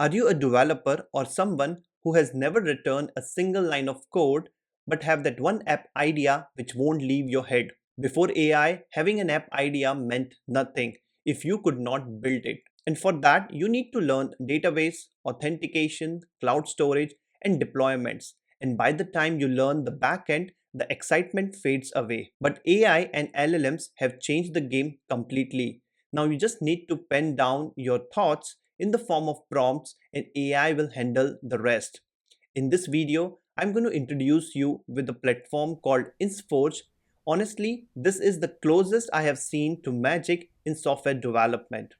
Are you a developer or someone who has never written a single line of code but have that one app idea which won't leave your head? Before AI, having an app idea meant nothing if you could not build it. And for that, you need to learn database, authentication, cloud storage, and deployments. And by the time you learn the backend, the excitement fades away. But AI and LLMs have changed the game completely. Now you just need to pen down your thoughts in the form of prompts and AI will handle the rest. In this video, I'm going to introduce you with a platform called InsForge. Honestly, this is the closest I have seen to magic in software development.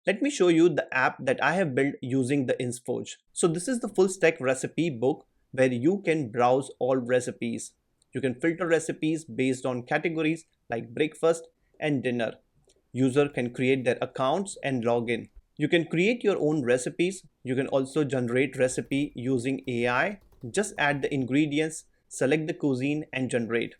Let me show you the app that I have built using the InsForge. So this is the full stack recipe book where you can browse all recipes. You can filter recipes based on categories like breakfast and dinner. User can create their accounts and log in. You can create your own recipes. You can also generate recipe using AI. Just add the ingredients, select the cuisine and generate.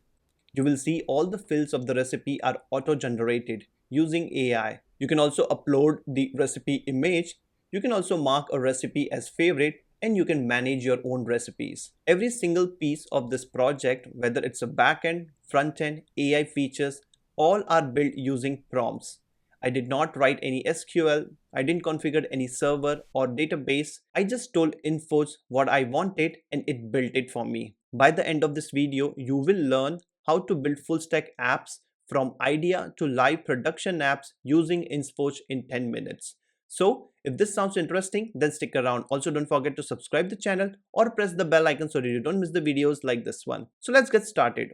You will see all the fields of the recipe are auto-generated using AI. You can also upload the recipe image. You can also mark a recipe as favorite and you can manage your own recipes. Every single piece of this project, whether it's a backend, frontend, AI features, all are built using prompts. I did not write any SQL, I didn't configure any server or database. I just told InsForge what I wanted and it built it for me. By the end of this video, you will learn how to build full stack apps from idea to live production apps using InsForge in 10 minutes. So if this sounds interesting, then stick around. Also don't forget to subscribe the channel or press the bell icon so that you don't miss the videos like this one. So let's get started.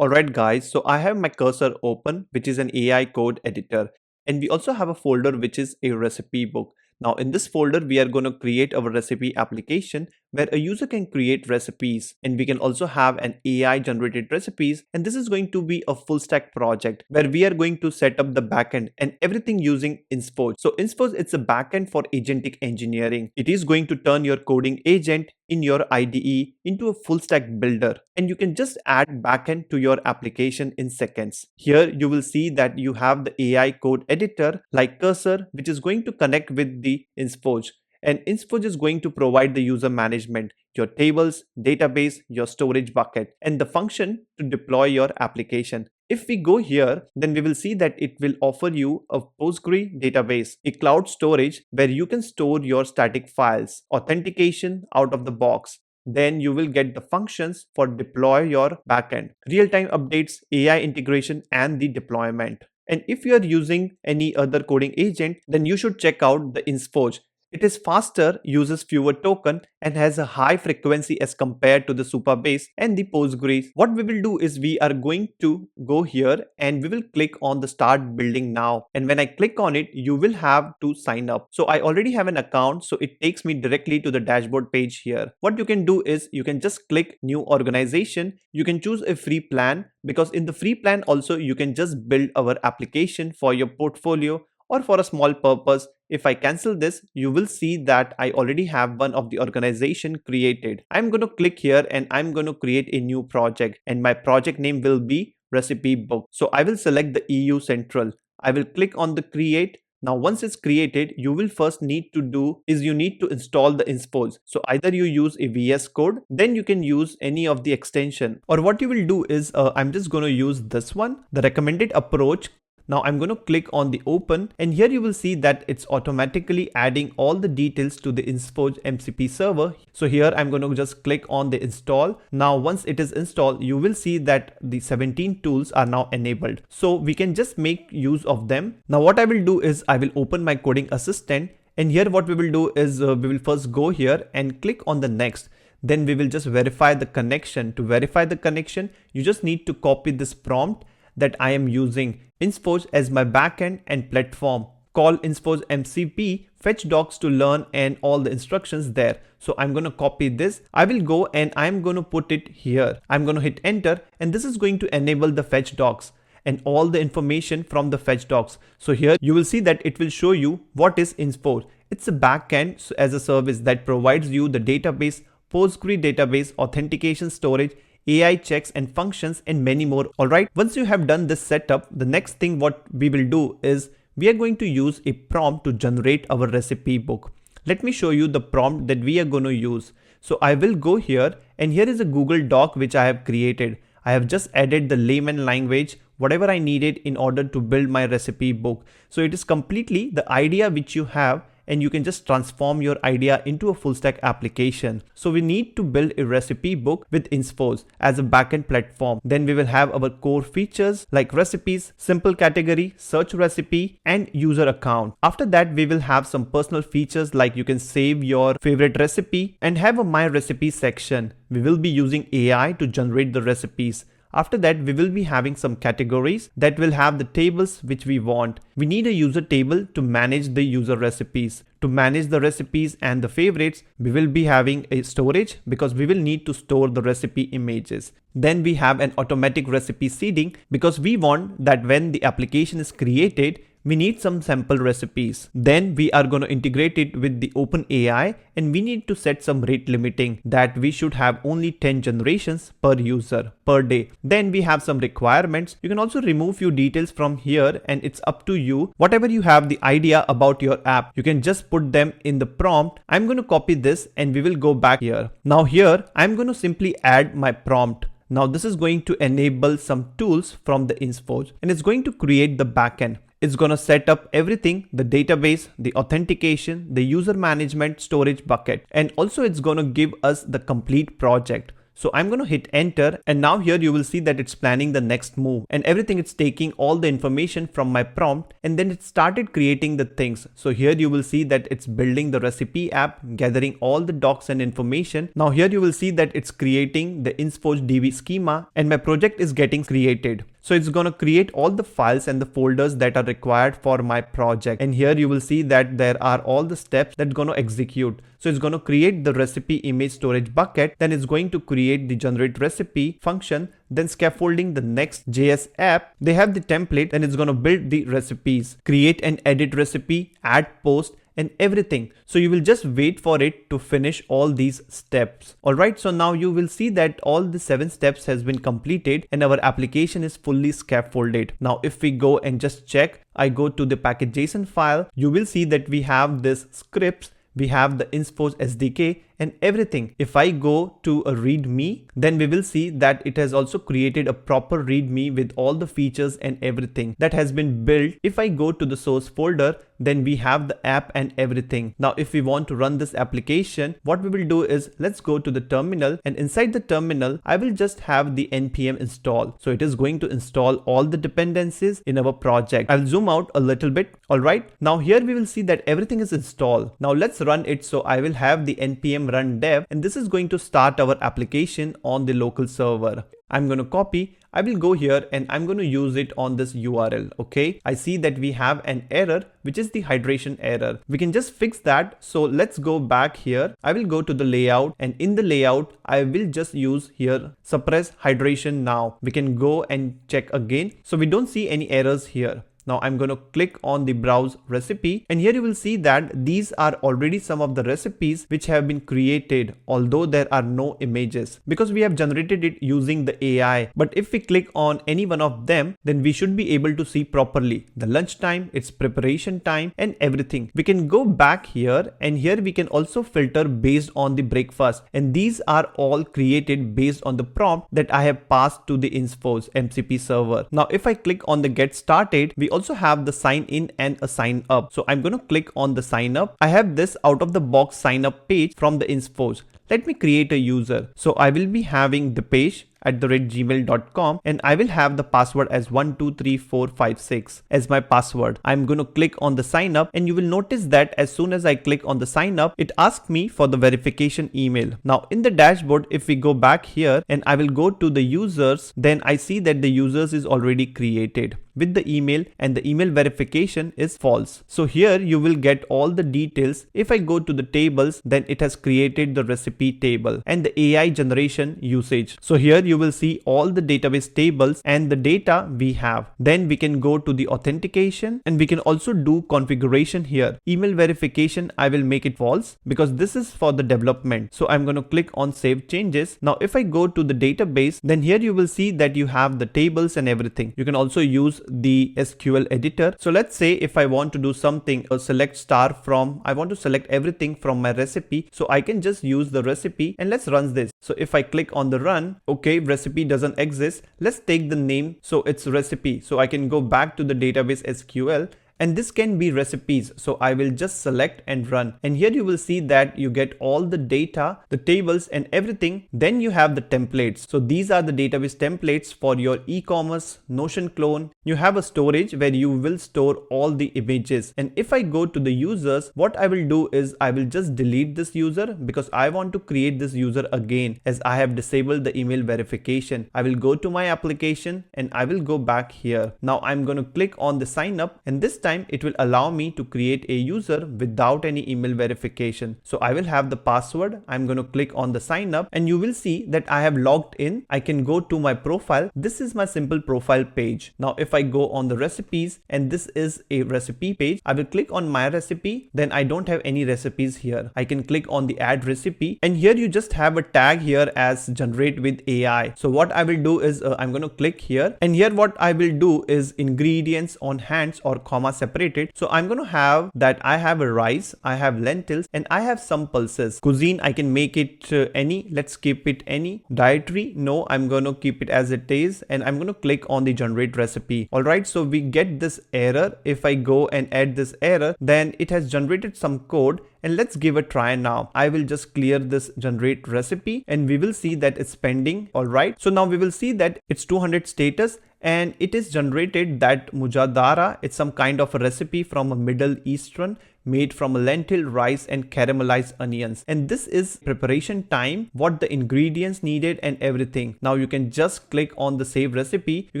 Alright guys, so I have my cursor open, which is an AI code editor, and we also have a folder which is a recipe book. Now in this folder, we are going to create our recipe application where a user can create recipes, and we can also have an AI generated recipes, and this is going to be a full stack project where we are going to set up the backend and everything using InsForge. So InsForge, it's a backend for agentic engineering. It is going to turn your coding agent in your IDE into a full stack builder, and you can just add backend to your application in seconds. Here you will see that you have the AI code editor like cursor, which is going to connect with the InsForge. And InsForge is going to provide the user management, your tables, database, your storage bucket, and the function to deploy your application. If we go here, then we will see that it will offer you a Postgres database, a cloud storage where you can store your static files, authentication out of the box. Then you will get the functions for deploy your backend, real-time updates, AI integration, and the deployment. And if you are using any other coding agent, then you should check out the InsForge. It is faster, uses fewer tokens, and has a high frequency as compared to the Supabase and the Postgres. What we will do is we are going to go here and we will click on the start building now. And when I click on it, you will have to sign up. So I already have an account, so it takes me directly to the dashboard page here. What you can do is you can just click new organization. You can choose a free plan, because in the free plan also you can just build our application for your portfolio or for a small purpose. If I cancel this, you will see that I already have one of the organization created. I'm going to click here and I'm going to create a new project, and my project name will be recipe book. So I will select the EU Central. I will click on the create. Now once it's created, you will first need to do is you need to install the InsForge. So either you use a VS Code, then you can use any of the extension, or what you will do is I'm just going to use this one, the recommended approach. Now I'm going to click on the open, and here you will see that it's automatically adding all the details to the InsForge MCP server. So here I'm going to just click on the install. Now once it is installed, you will see that the 17 tools are now enabled. So we can just make use of them. Now what I will do is I will open my coding assistant, and here what we will do is we will first go here and click on the next. Then we will just verify the connection. To verify the connection, you just need to copy this prompt that I am using InsForge as my backend and platform. Call InsForge MCP, fetch docs to learn, and all the instructions there. So I'm going to copy this. I will go and I'm going to put it here. I'm going to hit enter, and this is going to enable the fetch docs and all the information from the fetch docs. So here you will see that it will show you what is InsForge. It's a backend as a service that provides you the database, Postgres database, authentication storage, AI checks and functions, and many more. Alright, once you have done this setup, the next thing what we will do is we are going to use a prompt to generate our recipe book. Let me show you the prompt that we are going to use. So I will go here, and here is a Google Doc which I have created. I have just added the layman language, whatever I needed in order to build my recipe book. So it is completely the idea which you have, and you can just transform your idea into a full stack application. So we need to build a recipe book with InsForge as a backend platform. Then we will have our core features like recipes, simple category, search recipe, and user account. After that, we will have some personal features like you can save your favorite recipe and have a my recipe section. We will be using AI to generate the recipes. After that, we will be having some categories that will have the tables which we want. We need a user table to manage the user recipes. To manage the recipes and the favorites, we will be having a storage because we will need to store the recipe images. Then we have an automatic recipe seeding because we want that when the application is created, we need some sample recipes. Then we are going to integrate it with the OpenAI, and we need to set some rate limiting that we should have only 10 generations per user per day. Then we have some requirements. You can also remove few details from here, and it's up to you. Whatever you have the idea about your app, you can just put them in the prompt. I'm going to copy this and we will go back here. Now here, I'm going to simply add my prompt. Now this is going to enable some tools from the InsForge, and it's going to create the backend. It's going to set up everything, the database, the authentication, the user management, storage bucket, and also it's going to give us the complete project. So I'm going to hit enter, and now here you will see that it's planning the next move, and everything it's taking all the information from my prompt, and then it started creating the things. So here you will see that it's building the recipe app, gathering all the docs and information. Now here you will see that it's creating the InsForge DB schema, and my project is getting created. So it's going to create all the files and the folders that are required for my project. And here you will see that there are all the steps that's going to execute. So it's going to create the recipe image storage bucket. Then it's going to create the generate recipe function. Then scaffolding the Next.js app. They have the template, and it's going to build the recipes, create and edit recipe, add post, and everything. So you will just wait for it to finish all these steps. Alright, so now you will see that all the 7 steps has been completed and our application is fully scaffolded. Now if we go and just check, I go to the package.json file, you will see that we have this scripts, we have the InsForge SDK and everything. If I go to a readme, then we will see that it has also created a proper readme with all the features and everything that has been built. If I go to the source folder, then we have the app and everything. Now if we want to run this application, what we will do is let's go to the terminal, and inside the terminal I will just have the npm install. So it is going to install all the dependencies in our project. I'll zoom out a little bit. Alright, now here we will see that everything is installed. Now let's run it. So I will have the npm run dev, and this is going to start our application on the local server. I'm going to copy, I will go here and I'm going to use it on this URL. Okay, I see that we have an error, which is the hydration error. We can just fix that. So let's go back here. I will go to the layout, and in the layout, I will just use here suppress hydration now. We can go and check again. So we don't see any errors here. Now I'm going to click on the browse recipe, and here you will see that these are already some of the recipes which have been created, although there are no images because we have generated it using the AI. But if we click on any one of them, then we should be able to see properly the lunchtime, its preparation time and everything. We can go back here, and here we can also filter based on the breakfast, and these are all created based on the prompt that I have passed to the InsForge MCP server. Now if I click on the get started, we also have the sign in and a sign up. So I'm going to click on the sign up. I have this out of the box sign up page from the InsForge. Let me create a user. So I will be having the page @gmail.com, and I will have the password as 123456 as my password. I'm going to click on the sign up, and you will notice that as soon as I click on the sign up, it asks me for the verification email. Now in the dashboard, if we go back here and I will go to the users, then I see that the users is already created. with the email and the email verification is false. So here you will get all the details. If I go to the tables, then it has created the recipe table and the AI generation usage. So here you will see all the database tables and the data we have. Then we can go to the authentication and we can also do configuration here. Email verification, I will make it false because this is for the development. So I'm going to click on save changes. Now if I go to the database, then here you will see that you have the tables and everything. You can also use the SQL editor. So let's say if I want to do something, select star from, I want to select everything from my recipe. So I can just use the recipe and let's run this. So if I click on the run, okay, recipe doesn't exist. Let's take the name. So it's recipe. So I can go back to the database SQL. And this can be recipes. So I will just select and run. And here you will see that you get all the data, the tables and everything. Then you have the templates. So these are the database templates for your e-commerce, Notion clone. You have a storage where you will store all the images. And if I go to the users, what I will do is I will just delete this user because I want to create this user again as I have disabled the email verification. I will go to my application and I will go back here. Now I'm going to click on the sign up and this time it will allow me to create a user without any email verification. So I will have the password. I'm going to click on the sign up and you will see that I have logged in. I can go to my profile. This is my simple profile page. Now if I go on the recipes and this is a recipe page, I will click on my recipe. Then I don't have any recipes here. I can click on the add recipe and here you just have a tag here as generate with AI. So what I will do is I'm going to click here and here what I will do is ingredients on hands or comma separated. So I'm going to have that I have a rice, I have lentils and I have some pulses. Cuisine, I can make it any. Let's keep it any. Dietary, no, I'm going to keep it as it is and I'm going to click on the generate recipe. Alright, so we get this error. If I go and add this error, then it has generated some code. And let's give a try now. I will just clear this generate recipe and we will see that it's pending. All right. So now we will see that it's 200 status and it is generated that mujadara. It's some kind of a recipe from a Middle Eastern made from lentil, rice and caramelized onions. And this is preparation time, what the ingredients needed and everything. Now you can just click on the save recipe. You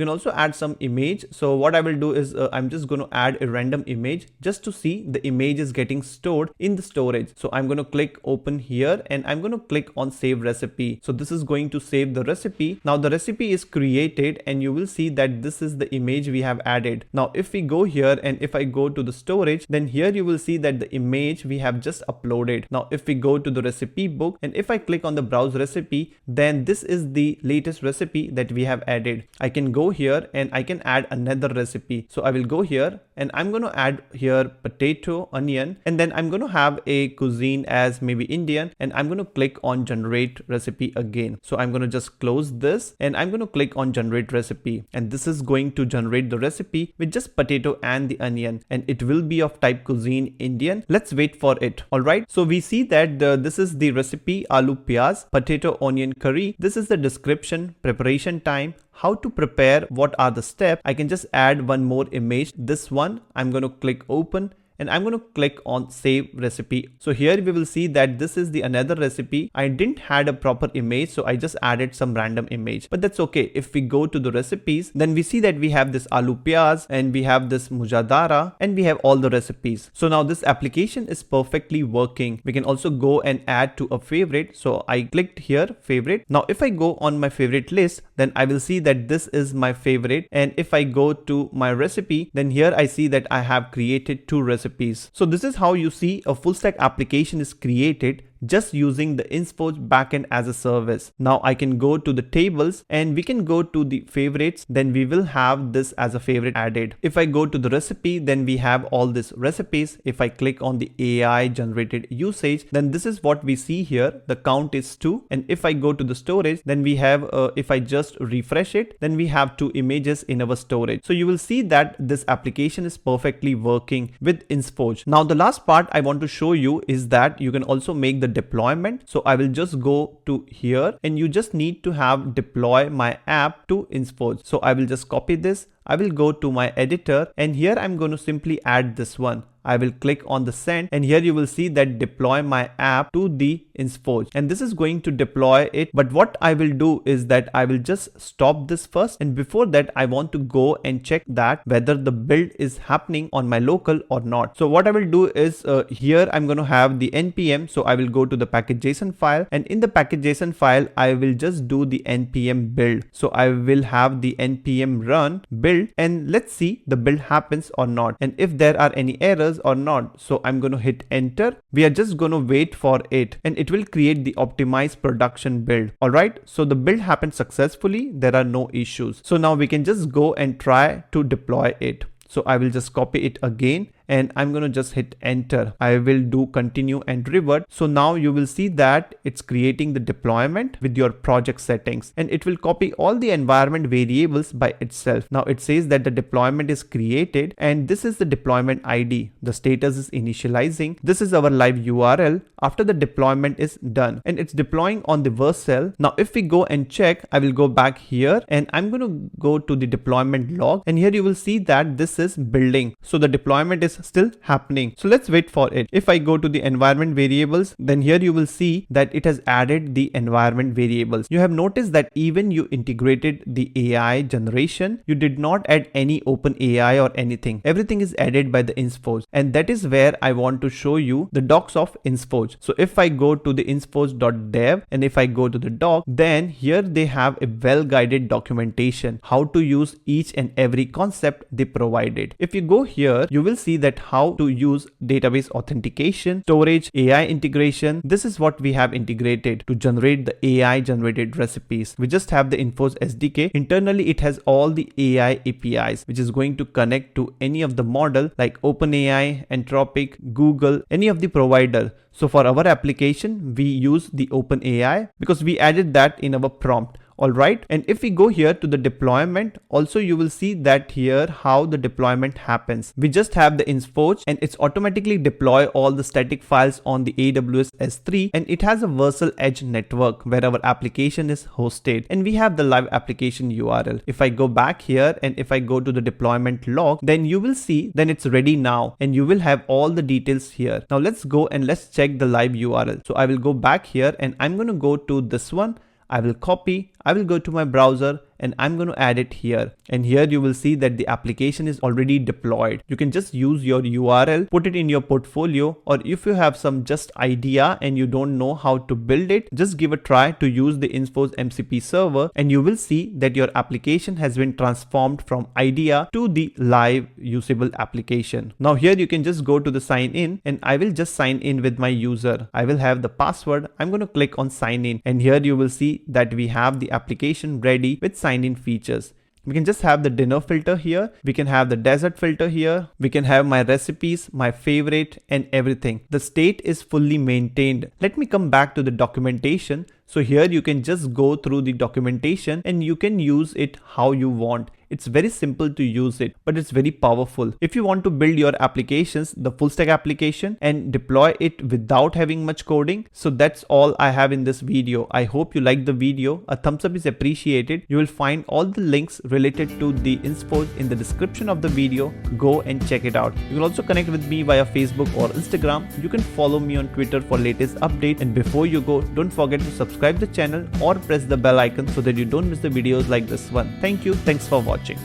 can also add some image. So what I will do is I'm just going to add a random image just to see the image is getting stored in the storage. So I'm going to click open here and I'm going to click on save recipe. So this is going to save the recipe. Now the recipe is created and you will see that this is the image we have added. Now if we go here and if I go to the storage, then here you will see that the image we have just uploaded. Now if we go to the recipe book and if I click on the browse recipe, then this is the latest recipe that we have added. I can go here and I can add another recipe. So I will go here and I'm going to add here potato, onion, and then I'm going to have a cuisine as maybe Indian and I'm going to click on generate recipe again. So I'm going to just close this and I'm going to click on generate recipe and this is going to generate the recipe with just potato and the onion and it will be of type cuisine Indian. Let's wait for it. All right. So we see that this is the recipe aloo pyaz, potato onion curry. This is the description, preparation time, how to prepare, what are the steps. I can just add one more image. This one, I'm going to click open and I'm going to click on save recipe. So here we will see that this is the another recipe. I didn't had a proper image, so I just added some random image, but that's okay. If we go to the recipes, then we see that we have this aloo pyaz and we have this mujadara and we have all the recipes. So now this application is perfectly working. We can also go and add to a favorite. So I clicked here favorite. Now if I go on my favorite list, then I will see that this is my favorite. And if I go to my recipe, then here I see that I have created two recipes. So this is how you see a full stack application is created just using the InsForge backend as a service. Now I can go to the tables and we can go to the favorites. Then we will have this as a favorite added. If I go to the recipe, then we have all these recipes. If I click on the AI generated usage, then this is what we see here. The count is 2. And if I go to the storage, then we have, if I just refresh it, then we have 2 images in our storage. So you will see that this application is perfectly working with InsForge. Now the last part I want to show you is that you can also make the deployment. So I will just go to here and you just need to have deploy my app to InsForge. So I will just copy this. I will go to my editor and here I'm going to simply add this one. I will click on the send, and here you will see that deploy my app to the InsForge, and this is going to deploy it. But what I will do is that I will just stop this first, and before that I want to go and check that whether the build is happening on my local or not. So what I will do is here I'm going to have the npm, so I will go to the package.json file, and in the package.json file I will just do the npm build. So I will have the npm run build, and let's see the build happens or not, and if there are any errors or not. So I'm going to hit enter. We are just going to wait for it, and it will create the optimized production build. All right, so the build happened successfully. There are no issues. So now we can just go and try to deploy it. So I will just copy it again, and I'm going to just hit enter. I will do continue and revert. So now you will see that it's creating the deployment with your project settings, and it will copy all the environment variables by itself. Now it says that the deployment is created, and this is the deployment ID. The status is initializing. This is our live URL after the deployment is done, and it's deploying on the Vercel. Now if we go and check, I will go back here, and I'm going to go to the deployment log, and here you will see that this is building. So the deployment is still happening. So let's wait for it. If I go to the environment variables, then here you will see that it has added the environment variables. You have noticed that even you integrated the AI generation, you did not add any OpenAI or anything. Everything is added by the InsForge, and that is where I want to show you the docs of InsForge. So if I go to the insforge.dev, and if I go to the doc, then here they have a well-guided documentation how to use each and every concept they provided. If you go here, you will see that how to use database authentication, storage, AI integration. This is what we have integrated to generate the AI generated recipes. We just have the InsForge SDK. Internally, it has all the AI APIs, which is going to connect to any of the model like OpenAI, Anthropic, Google, any of the provider. So for our application, we use the OpenAI because we added that in our prompt. All right, and if we go here to the deployment, also you will see that here how the deployment happens. We just have the InsForge, and it's automatically deploy all the static files on the AWS S3, and it has a Vercel edge network where our application is hosted, and we have the live application URL. If I go back here, and if I go to the deployment log, then you will see then it's ready now, and you will have all the details here. Now let's go and let's check the live URL. So I will go back here, and I'm going to go to this one. I will copy, I will go to my browser, and I'm going to add it here. And here you will see that the application is already deployed. You can just use your URL, put it in your portfolio, or if you have some just idea and you don't know how to build it, just give a try to use the InsForge MCP server, and you will see that your application has been transformed from idea to the live usable application. Now here you can just go to the sign in, and I will just sign in with my user. I will have the password. I'm going to click on sign in, and here you will see that we have the application ready with sign in features. We can just have the dinner filter here. We can have the desert filter here. We can have my recipes, my favorite, and everything. The state is fully maintained. Let me come back to the documentation. So here you can just go through the documentation, and you can use it how you want. It's very simple to use it, but it's very powerful. If you want to build your applications, the full stack application, and deploy it without having much coding. So that's all I have in this video. I hope you liked the video. A thumbs up is appreciated. You will find all the links related to the InsForge in the description of the video. Go and check it out. You can also connect with me via Facebook or Instagram. You can follow me on Twitter for latest update. And before you go, don't forget to subscribe the channel or press the bell icon so that you don't miss the videos like this one. Thank you. Thanks for watching.